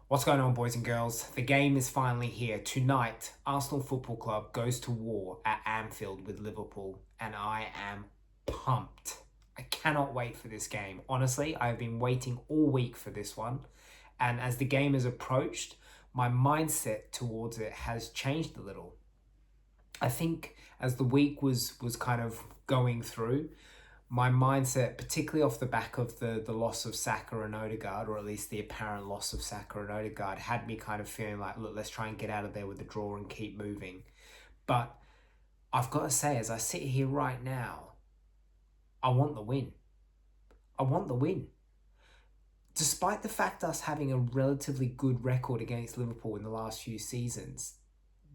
What's going on, boys and girls? The game is finally here. Tonight, Arsenal Football Club goes to war at Anfield with Liverpool, and I am pumped. I cannot wait for this game. Honestly, I've been waiting all week for this one, and as the game has approached, my mindset towards it has changed a little. I think as the week was kind of going through, my mindset, particularly off the back of the loss of Saka and Odegaard, or at least the apparent loss of Saka and Odegaard, had me kind of feeling like, look, let's try and get out of there with the draw and keep moving. But I've got to say, as I sit here right now, I want the win. I want the win. Despite the fact us having a relatively good record against Liverpool in the last few seasons,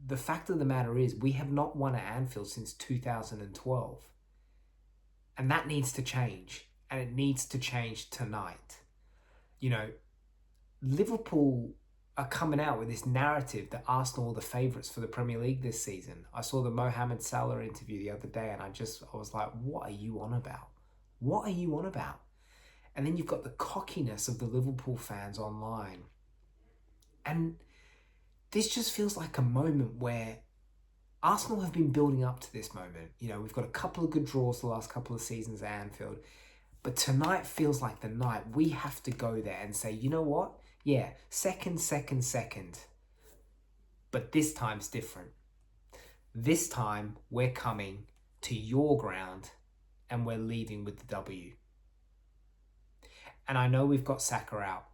the fact of the matter is we have not won at Anfield since 2012. And that needs to change. And it needs to change tonight. You know, Liverpool are coming out with this narrative that Arsenal are the favourites for the Premier League this season. I saw the Mohamed Salah interview the other day and I was like, what are you on about? What are you on about? And then you've got the cockiness of the Liverpool fans online. And this just feels like a moment where Arsenal have been building up to this moment. You know, we've got a couple of good draws the last couple of seasons at Anfield. But tonight feels like the night we have to go there and say, you know what? Yeah, second. But this time's different. This time we're coming to your ground and we're leaving with the W. And I know we've got Saka out.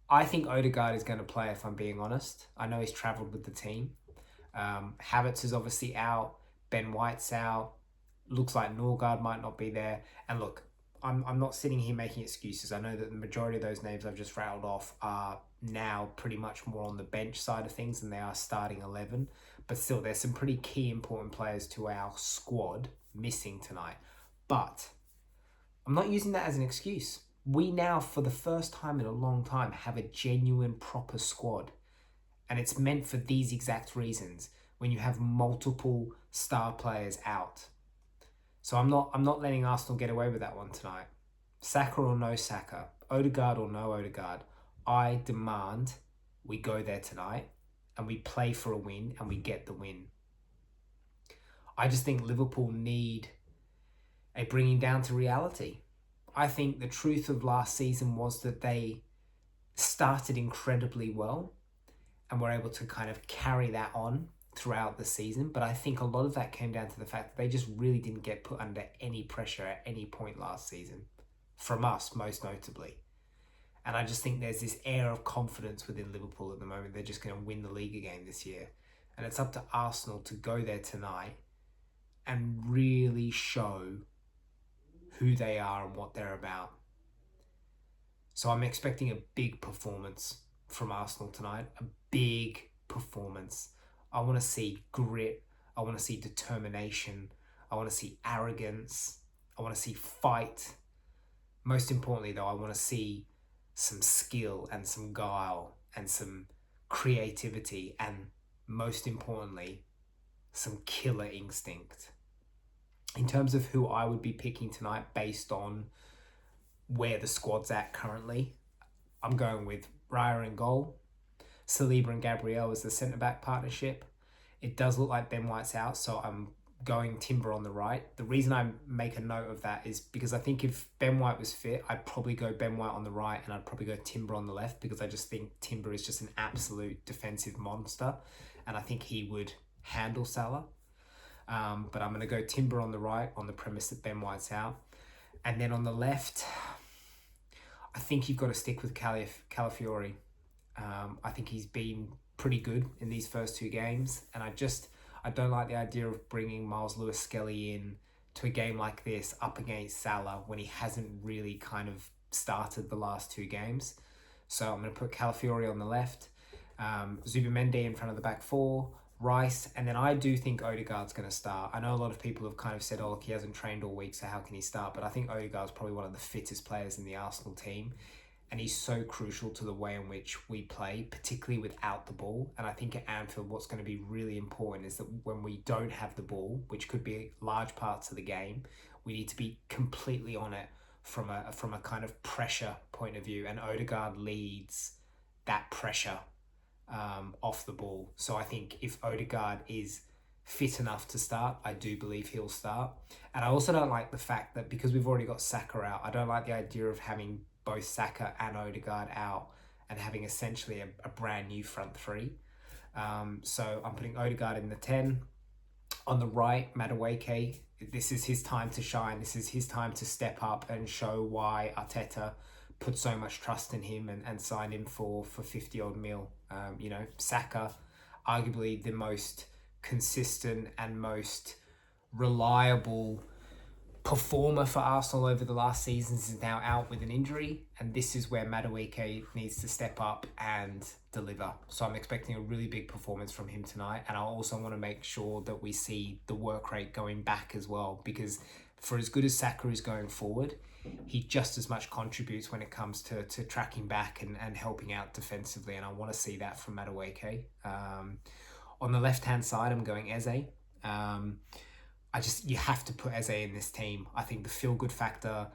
I think Odegaard is going to play, if I'm being honest. I know he's travelled with the team. Havertz is obviously out. Ben White's out. Looks like Norgaard might not be there. And look, I'm not sitting here making excuses. I know that the majority of those names I've just rattled off are now pretty much more on the bench side of things than they are starting 11. But still, there's some pretty key important players to our squad missing tonight. But I'm not using that as an excuse. We now, for the first time in a long time, have a genuine, proper squad. And it's meant for these exact reasons when you have multiple star players out. So I'm not letting Arsenal get away with that one tonight. Saka or no Saka, Odegaard or no Odegaard, I demand we go there tonight and we play for a win and we get the win. I just think Liverpool need a bringing down to reality. I think the truth of last season was that they started incredibly well and were able to kind of carry that on throughout the season. But I think a lot of that came down to the fact that they just really didn't get put under any pressure at any point last season. From us, most notably. And I just think there's this air of confidence within Liverpool at the moment. They're just going to win the league again this year. And it's up to Arsenal to go there tonight and really show who they are and what they're about. So I'm expecting a big performance from Arsenal tonight. A big performance. I want to see grit. I want to see determination. I want to see arrogance. I want to see fight. Most importantly, though, I want to see some skill and some guile and some creativity and, most importantly, some killer instinct. In terms of who I would be picking tonight based on where the squad's at currently, I'm going with Raya in goal, Saliba and Gabriel as the centre-back partnership. It does look like Ben White's out, so I'm going Timber on the right. The reason I make a note of that is because I think if Ben White was fit, I'd probably go Ben White on the right and I'd probably go Timber on the left because I just think Timber is just an absolute defensive monster and I think he would handle Salah. But I'm going to go Timber on the right on the premise that Ben White's out. And then on the left, I think you've got to stick with Calafiori. I think he's been pretty good in these first two games. And I don't like the idea of bringing Miles Lewis-Skelly in to a game like this up against Salah when he hasn't really kind of started the last two games. So I'm going to put Calafiori on the left, Zubimendi in front of the back four, Rice, and then I do think Odegaard's going to start. I know a lot of people have kind of said, oh, look, he hasn't trained all week, so how can he start? But I think Odegaard's probably one of the fittest players in the Arsenal team. And he's so crucial to the way in which we play, particularly without the ball. And I think at Anfield, what's going to be really important is that when we don't have the ball, which could be large parts of the game, we need to be completely on it from a kind of pressure point of view. And Odegaard leads that pressure off the ball. So I think if Odegaard is fit enough to start, I do believe he'll start. And I also don't like the fact that because we've already got Saka out, I don't like the idea of having both Saka and Odegaard out and having essentially a brand new front three. So I'm putting Odegaard in the 10. On the right, Madueke, this is his time to shine. This is his time to step up and show why Arteta put so much trust in him and signed him for 50 odd mil. Saka, arguably the most consistent and most reliable performer for Arsenal over the last seasons, is now out with an injury, and this is where Madueke needs to step up and deliver. So I'm expecting a really big performance from him tonight, and I also want to make sure that we see the work rate going back as well, because for as good as Saka is going forward, he just as much contributes when it comes to tracking back and helping out defensively, and I want to see that from Madueke. On the left-hand side, I'm going Eze. You have to put Eze in this team. I think the feel-good factor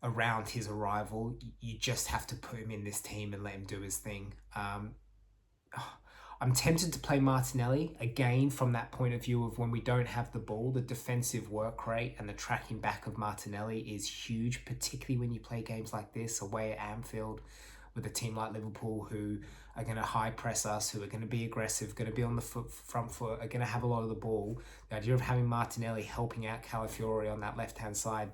around his arrival, you just have to put him in this team and let him do his thing. I'm tempted to play Martinelli, again, from that point of view of when we don't have the ball, the defensive work rate and the tracking back of Martinelli is huge, particularly when you play games like this away at Anfield with a team like Liverpool who are going to high press us, who are going to be aggressive, going to be on the front foot, are going to have a lot of the ball. The idea of having Martinelli helping out Calafiori on that left-hand side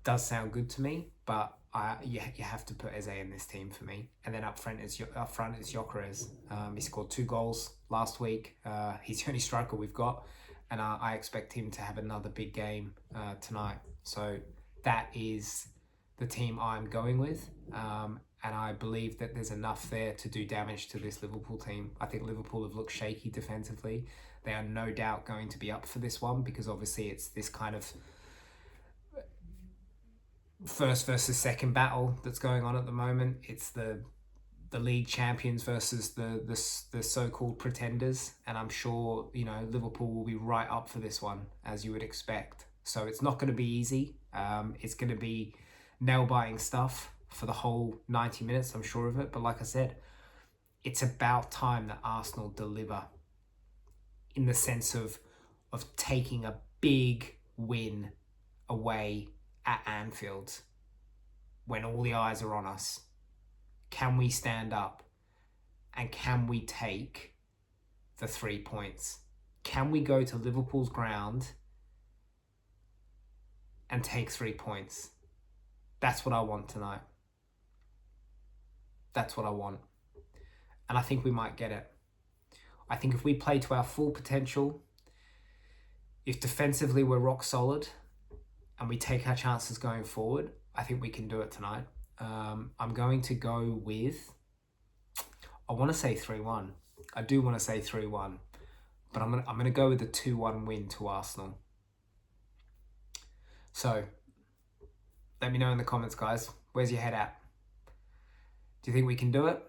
does sound good to me, but you have to put Eze in this team for me. And then up front is Gyökeres. He scored 2 goals last week. He's the only striker we've got, and I expect him to have another big game tonight. So that is the team I'm going with. And I believe that there's enough there to do damage to this Liverpool team. I think Liverpool have looked shaky defensively. They are no doubt going to be up for this one, because obviously it's this kind of first versus second battle that's going on at the moment. It's the league champions versus the so-called pretenders. And I'm sure, Liverpool will be right up for this one, as you would expect. So it's not going to be easy. It's going to be nail-biting stuff for the whole 90 minutes, I'm sure of it. But like I said, it's about time that Arsenal deliver, in the sense of taking a big win away at Anfield when all the eyes are on us. Can we stand up and can we take the 3 points? Can we go to Liverpool's ground and take 3 points? That's what I want tonight. That's what I want. And I think we might get it. I think if we play to our full potential, if defensively we're rock solid and we take our chances going forward, I think we can do it tonight. I'm going to go with, I want to say 3-1. I do want to say 3-1, but I'm going to go with a 2-1 win to Arsenal. So let me know in the comments, guys. Where's your head at? Do you think we can do it?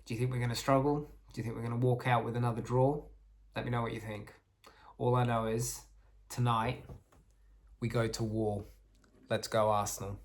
Do you think we're going to struggle? Do you think we're going to walk out with another draw? Let me know what you think. All I know is tonight we go to war. Let's go Arsenal.